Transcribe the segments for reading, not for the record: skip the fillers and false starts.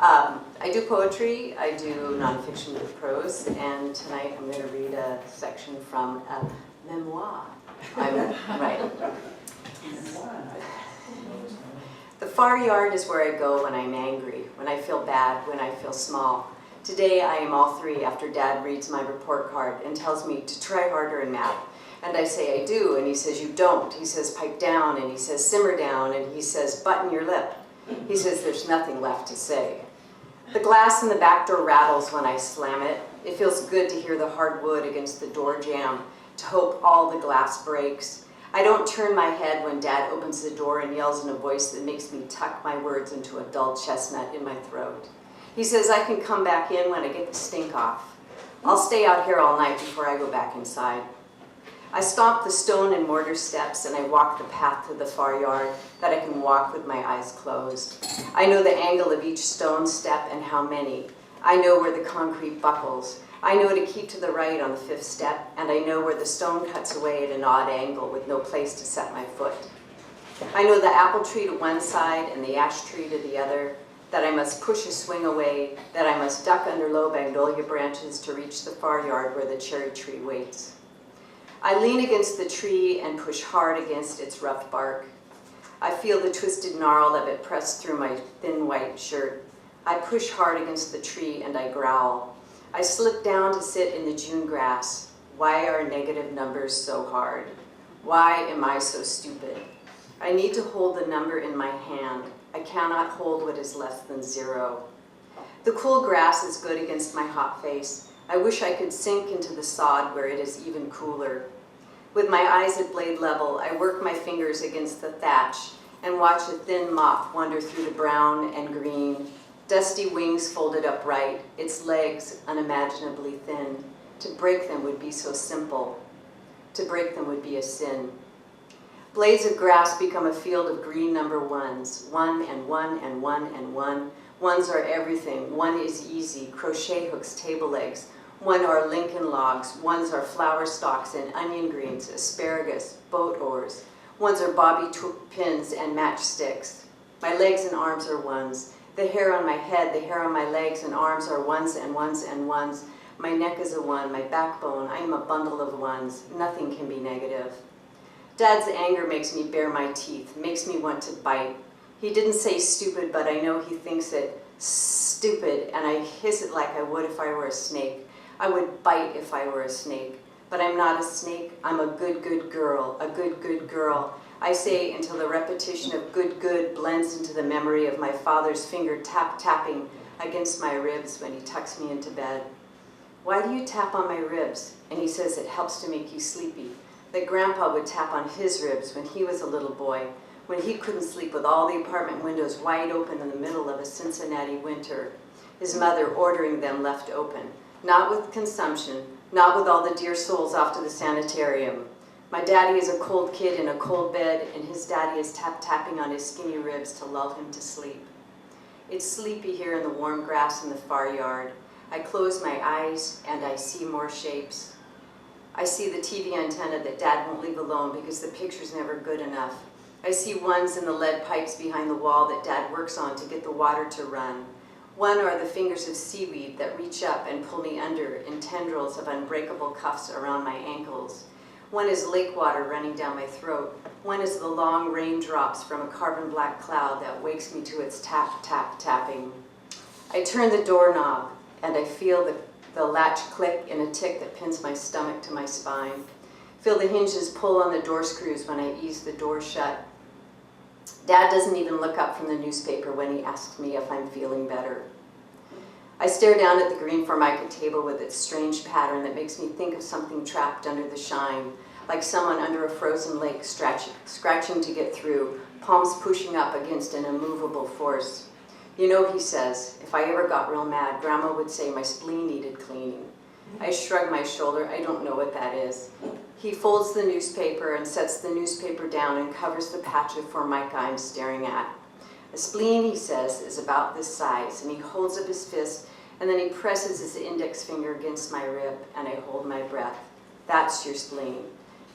I do poetry, I do nonfiction with prose, and tonight I'm going to read a section from a memoir I'm writing. The far yard is where I go when I'm angry, when I feel bad, when I feel small. Today I am all three after Dad reads my report card and tells me to try harder in math. And I say I do, and he says you don't. He says pipe down, and he says simmer down, and he says button your lip. He says there's nothing left to say. The glass in the back door rattles when I slam it. It feels good to hear the hard wood against the door jam, to hope all the glass breaks. I don't turn my head when Dad opens the door and yells in a voice that makes me tuck my words into a dull chestnut in my throat. He says I can come back in when I get the stink off. I'll stay out here all night before I go back inside. I stomp the stone and mortar steps and I walk the path to the far yard that I can walk with my eyes closed. I know the angle of each stone step and how many. I know where the concrete buckles. I know to keep to the right on the fifth step, and I know where the stone cuts away at an odd angle with no place to set my foot. I know the apple tree to one side and the ash tree to the other, that I must push a swing away, that I must duck under low magnolia branches to reach the far yard where the cherry tree waits. I lean against the tree and push hard against its rough bark. I feel the twisted gnarl of it pressed through my thin white shirt. I push hard against the tree and I growl. I slip down to sit in the June grass. Why are negative numbers so hard? Why am I so stupid? I need to hold the number in my hand. I cannot hold what is less than 0. The cool grass is good against my hot face. I wish I could sink into the sod where it is even cooler. With my eyes at blade level, I work my fingers against the thatch and watch a thin moth wander through the brown and green, dusty wings folded upright, its legs unimaginably thin. To break them would be so simple. To break them would be a sin. Blades of grass become a field of green number ones. 1 and 1 and 1 and 1. Ones are everything. 1 is easy. Crochet hooks, table legs. 1 are Lincoln logs. 1s are flower stalks and onion greens, asparagus, boat oars. 1s are bobby pins and matchsticks. My legs and arms are 1s. The hair on my head, the hair on my legs and arms are 1s and 1s and 1s. My neck is a 1, my backbone, I am a bundle of 1s. Nothing can be negative. Dad's anger makes me bare my teeth, makes me want to bite. He didn't say stupid, but I know he thinks it stupid, and I hiss it like I would if I were a snake. I would bite if I were a snake. But I'm not a snake, I'm a good, good girl, a good, good girl. I say until the repetition of good, good blends into the memory of my father's finger tapping against my ribs when he tucks me into bed. Why do you tap on my ribs? And he says it helps to make you sleepy. That Grandpa would tap on his ribs when he was a little boy, when he couldn't sleep with all the apartment windows wide open in the middle of a Cincinnati winter. His mother ordering them left open, not with consumption, not with all the dear souls off to the sanitarium. My daddy is a cold kid in a cold bed, and his daddy is tapping on his skinny ribs to lull him to sleep. It's sleepy here in the warm grass in the far yard. I close my eyes, and I see more shapes. I see the TV antenna that Dad won't leave alone because the picture's never good enough. I see 1s in the lead pipes behind the wall that Dad works on to get the water to run. 1 are the fingers of seaweed that reach up and pull me under in tendrils of unbreakable cuffs around my ankles. 1 is lake water running down my throat. 1 is the long raindrops from a carbon black cloud that wakes me to its tap, tap, tapping. I turn the doorknob and I feel the latch click in a tick that pins my stomach to my spine. Feel the hinges pull on the door screws when I ease the door shut. Dad doesn't even look up from the newspaper when he asks me if I'm feeling better. I stare down at the green formica table with its strange pattern that makes me think of something trapped under the shine, like someone under a frozen lake scratching to get through, palms pushing up against an immovable force. You know, he says, if I ever got real mad, Grandma would say my spleen needed cleaning. I shrug my shoulder, I don't know what that is. He folds the newspaper and sets the newspaper down and covers the patch of formica I'm staring at. A spleen, he says, is about this size, and he holds up his fist, and then he presses his index finger against my rib, and I hold my breath. That's your spleen.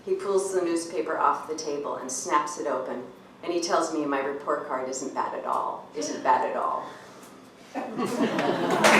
He pulls the newspaper off the table and snaps it open, and he tells me my report card isn't bad at all, isn't bad at all. you.